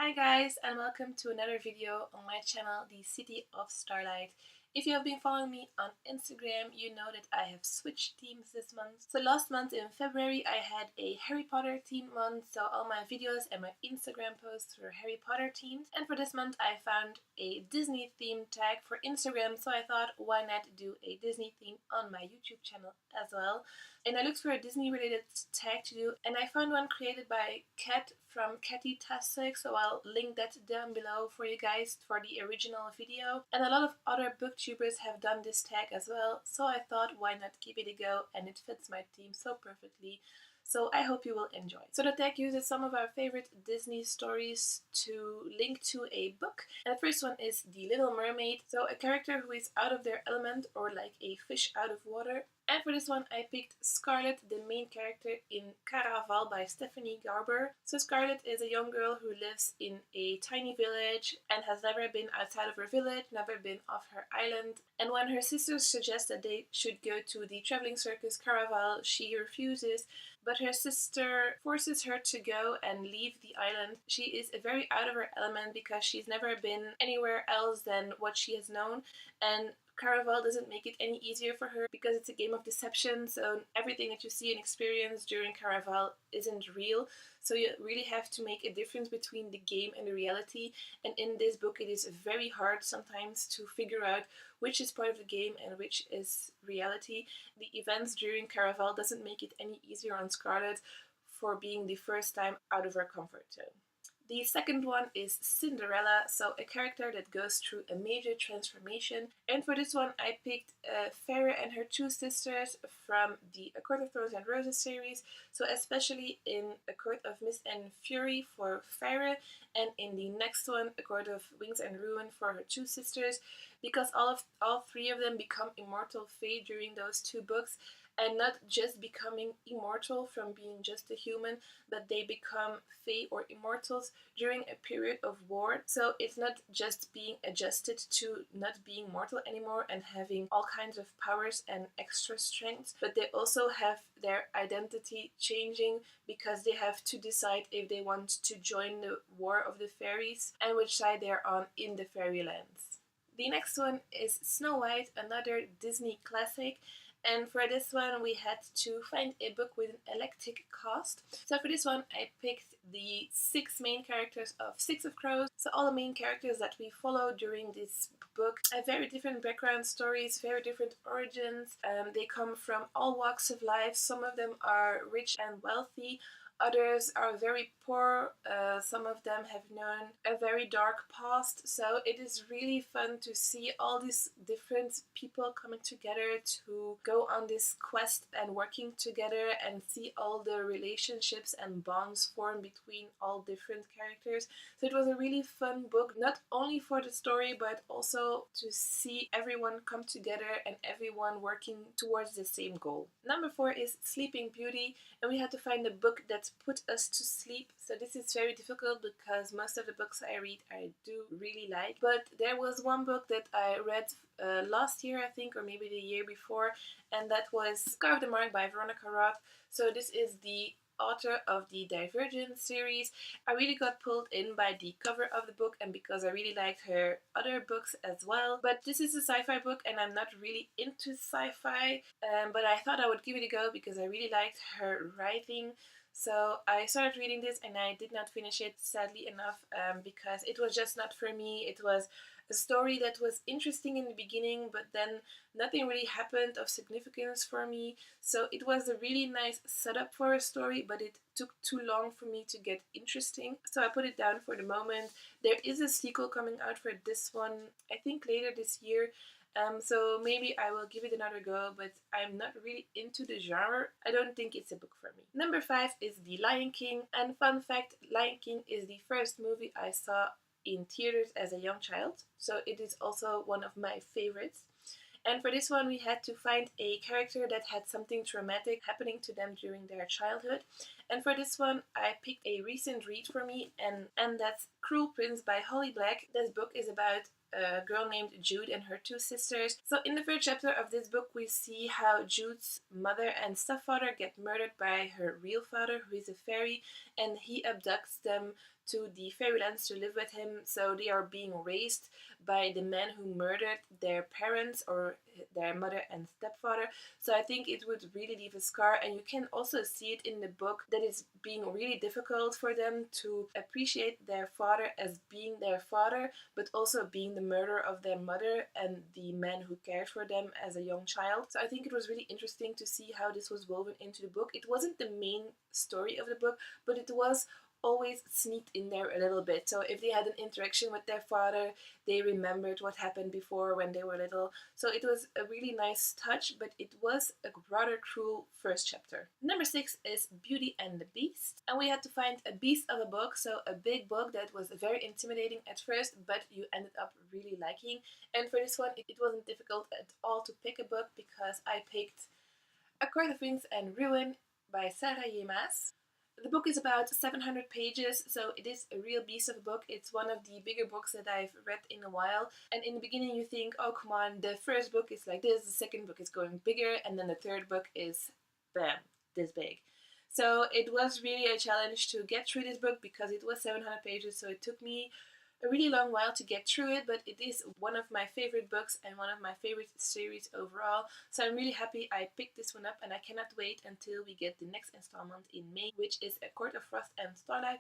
Hi guys, and welcome to another video on my channel, The City of Starlight. If you have been following me on Instagram, you know that I have switched themes this month. So last month in February I had a Harry Potter themed month, so all my videos and my Instagram posts were Harry Potter themed. And for this month I found a Disney themed tag for Instagram, so I thought why not do a Disney theme on my YouTube channel as well. And I looked for a Disney related tag to do, and I found one created by Kat from kathytastic, so I'll link that down below for you guys for the original video. And a lot of other booktubers have done this tag as well, so I thought why not give it a go, and it fits my theme so perfectly. So I hope you will enjoy. So the tag uses some of our favorite Disney stories to link to a book. And the first one is The Little Mermaid, so a character who is out of their element, or like a fish out of water. And for this one I picked Scarlett, the main character in Caraval by Stephanie Garber. So Scarlett is a young girl who lives in a tiny village and has never been outside of her village, never been off her island. And when her sisters suggest that they should go to the traveling circus Caraval, she refuses, but her sister forces her to go and leave the island. She is very out of her element because she's never been anywhere else than what she has known, and Caraval doesn't make it any easier for her because it's a game of deception, so everything that you see and experience during Caraval isn't real. So you really have to make a difference between the game and the reality, and in this book it is very hard sometimes to figure out which is part of the game and which is reality. The events during Caraval doesn't make it any easier on Scarlett for being the first time out of her comfort zone. The second one is Cinderella, so a character that goes through a major transformation. And for this one I picked Feyre and her two sisters from the A Court of Thorns and Roses series, so especially in A Court of Mist and Fury for Feyre, and in the next one, A Court of Wings and Ruin, for her two sisters, because all three of them become immortal fae during those two books. And not just becoming immortal from being just a human, but they become fae or immortals during a period of war. So it's not just being adjusted to not being mortal anymore and having all kinds of powers and extra strengths, but they also have their identity changing because they have to decide if they want to join the War of the Fairies and which side they're on in the fairylands. The next one is Snow White, another Disney classic. And for this one we had to find a book with an eclectic cast. So for this one I picked the 6 main characters of Six of Crows. So all the main characters that we follow during this book have very different background stories, very different origins. They come from all walks of life. Some of them are rich and wealthy, others are very poor, some of them have known a very dark past, so it is really fun to see all these different people coming together to go on this quest and working together and see all the relationships and bonds form between all different characters. So it was a really fun book, not only for the story but also to see everyone come together and everyone working towards the same goal. Number 4 is Sleeping Beauty, and we had to find a book that put us to sleep. So this is very difficult because most of the books I read I do really like, but there was one book that I read last year I think, or maybe the year before, and that was Scar of the Mark by Veronica Roth. So this is the author of the Divergent series. I really got pulled in by the cover of the book and because I really liked her other books as well. But this is a sci-fi book and I'm not really into sci-fi, but I thought I would give it a go because I really liked her writing. So I started reading this and I did not finish it, sadly enough, because it was just not for me. It was a story that was interesting in the beginning, but then nothing really happened of significance for me. So it was a really nice setup for a story, but it took too long for me to get interesting. So I put it down for the moment. There is a sequel coming out for this one, I think later this year. So maybe I will give it another go, but I'm not really into the genre. I don't think it's a book for me. Number 5 is The Lion King, and fun fact, Lion King is the first movie I saw in theaters as a young child, so it is also one of my favorites. And for this one we had to find a character that had something traumatic happening to them during their childhood. And for this one I picked a recent read for me, and that's Cruel Prince by Holly Black. This book is about a girl named Jude and her two sisters. So in the first chapter of this book we see how Jude's mother and stepfather get murdered by her real father, who is a fairy, and he abducts them to the fairylands to live with him. So they are being raised by the man who murdered their parents, or their mother and stepfather. So I think it would really leave a scar, and you can also see it in the book that it's being really difficult for them to appreciate their father as being their father, but also being the murderer of their mother and the man who cared for them as a young child. So I think it was really interesting to see how this was woven into the book. It wasn't the main story of the book, but it was always sneaked in there a little bit. So if they had an interaction with their father, they remembered what happened before when they were little. So it was a really nice touch, but it was a rather cruel first chapter. Number 6 is Beauty and the Beast. And we had to find a beast of a book, so a big book that was very intimidating at first, but you ended up really liking. And for this one, it wasn't difficult at all to pick a book, because I picked A Court of Wings and Ruin by Sarah Yemas. The book is about 700 pages, so it is a real beast of a book. It's one of the bigger books that I've read in a while. And in the beginning you think, oh come on, the first book is like this, the second book is going bigger, and then the third book is, bam, this big. So it was really a challenge to get through this book, because it was 700 pages, so it took me a really long while to get through it, but it is one of my favorite books and one of my favorite series overall. So I'm really happy I picked this one up, and I cannot wait until we get the next installment in May, which is A Court of Frost and Starlight.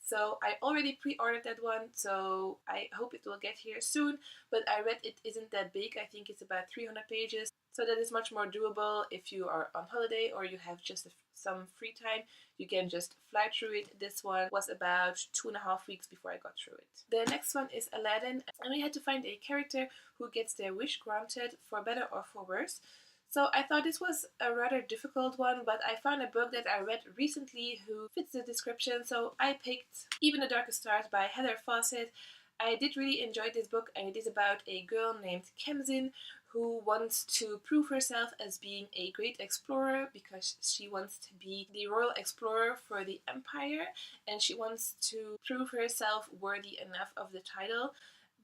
So I already pre-ordered that one, so I hope it will get here soon, but I read it isn't that big. I think it's about 300 pages, so that is much more doable if you are on holiday or you have just some free time. You can just fly through it. This one was about 2.5 weeks before I got through it. The next one is Aladdin, and we had to find a character who gets their wish granted, for better or for worse. So I thought this was a rather difficult one, but I found a book that I read recently who fits the description, so I picked Even the Darkest Stars by Heather Fawcett. I did really enjoy this book, and it is about a girl named Kemzin who wants to prove herself as being a great explorer, because she wants to be the royal explorer for the empire, and she wants to prove herself worthy enough of the title.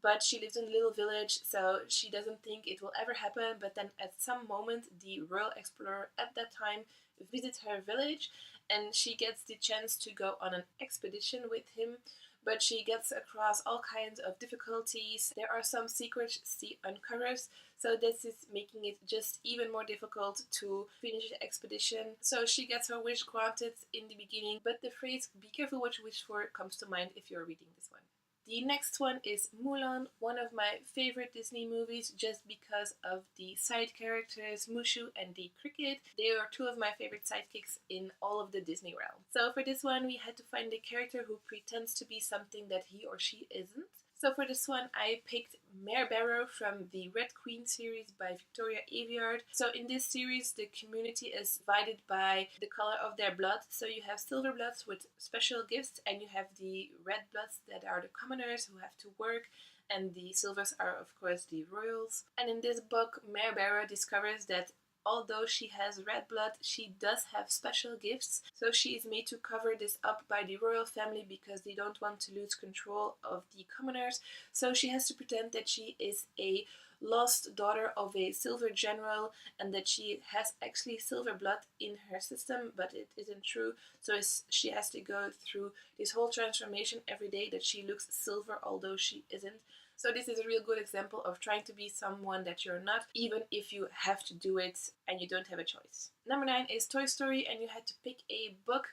But she lives in a little village, so she doesn't think it will ever happen. But then at some moment, the royal explorer at that time visits her village, and she gets the chance to go on an expedition with him. But she gets across all kinds of difficulties. There are some secrets she uncovers, so this is making it just even more difficult to finish the expedition. So she gets her wish granted in the beginning, but the phrase "be careful what you wish for" comes to mind if you're reading this one. The next one is Mulan, one of my favorite Disney movies, just because of the side characters Mushu and the cricket. They are two of my favorite sidekicks in all of the Disney realm. So for this one we had to find a character who pretends to be something that he or she isn't. So for this one I picked Mare Barrow from the Red Queen series by Victoria Aveyard. So in this series the community is divided by the color of their blood. So you have silver bloods with special gifts, and you have the red bloods that are the commoners who have to work, and the silvers are of course the royals. And in this book Mare Barrow discovers that although she has red blood, she does have special gifts. So she is made to cover this up by the royal family, because they don't want to lose control of the commoners. So she has to pretend that she is a lost daughter of a silver general, and that she has actually silver blood in her system, but it isn't true. So she has to go through this whole transformation every day, that she looks silver although she isn't. So this is a real good example of trying to be someone that you're not, even if you have to do it and you don't have a choice. Number 9 is Toy Story, and you had to pick a book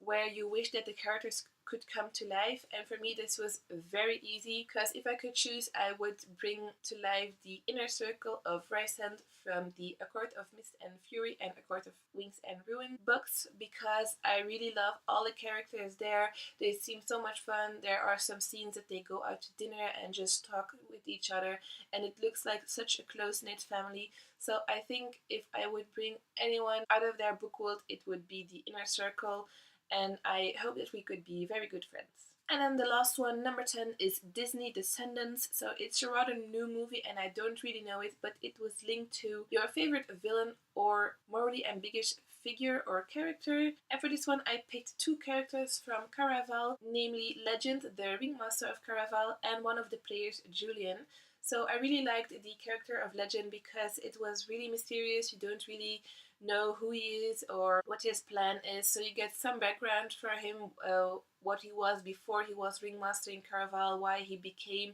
where you wish that the characters could come to life. And for me this was very easy, because if I could choose I would bring to life the inner circle of Rysand from the A Court of Mist and Fury and A Court of Wings and Ruin books, because I really love all the characters there. They seem so much fun. There are some scenes that they go out to dinner and just talk with each other, and it looks like such a close-knit family. So I think if I would bring anyone out of their book world, it would be the inner circle, and I hope that we could be very good friends. And then the last one, number 10, is Disney Descendants. So it's a rather new movie and I don't really know it, but it was linked to your favorite villain or morally ambiguous figure or character. And for this one I picked two characters from Caraval, namely Legend, the ringmaster of Caraval, and one of the players, Julian. So I really liked the character of Legend because it was really mysterious. You don't really know who he is or what his plan is, so you get some background for him, what he was before he was ringmaster in Caraval, why he became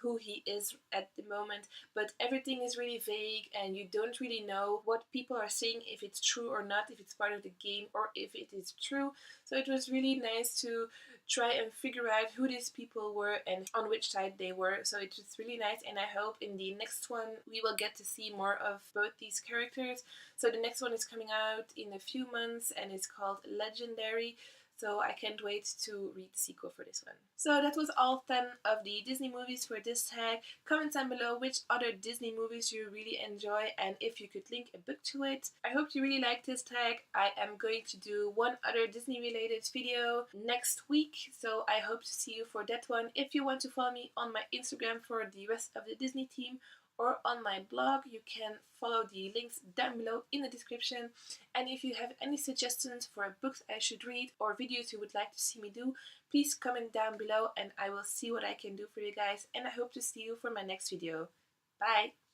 who he is at the moment, but everything is really vague and you don't really know what people are saying, if it's true or not, if it's part of the game or if it is true. So it was really nice to try and figure out who these people were and on which side they were. So it was really nice, and I hope in the next one we will get to see more of both these characters. So the next one is coming out in a few months and it's called Legendary. So I can't wait to read the sequel for this one. So that was all 10 of the Disney movies for this tag. Comment down below which other Disney movies you really enjoy and if you could link a book to it. I hope you really liked this tag. I am going to do one other Disney related video next week, so I hope to see you for that one. If you want to follow me on my Instagram for the rest of the Disney team, or on my blog, you can follow the links down below in the description. And if you have any suggestions for books I should read or videos you would like to see me do, please comment down below and I will see what I can do for you guys, and I hope to see you for my next video. Bye!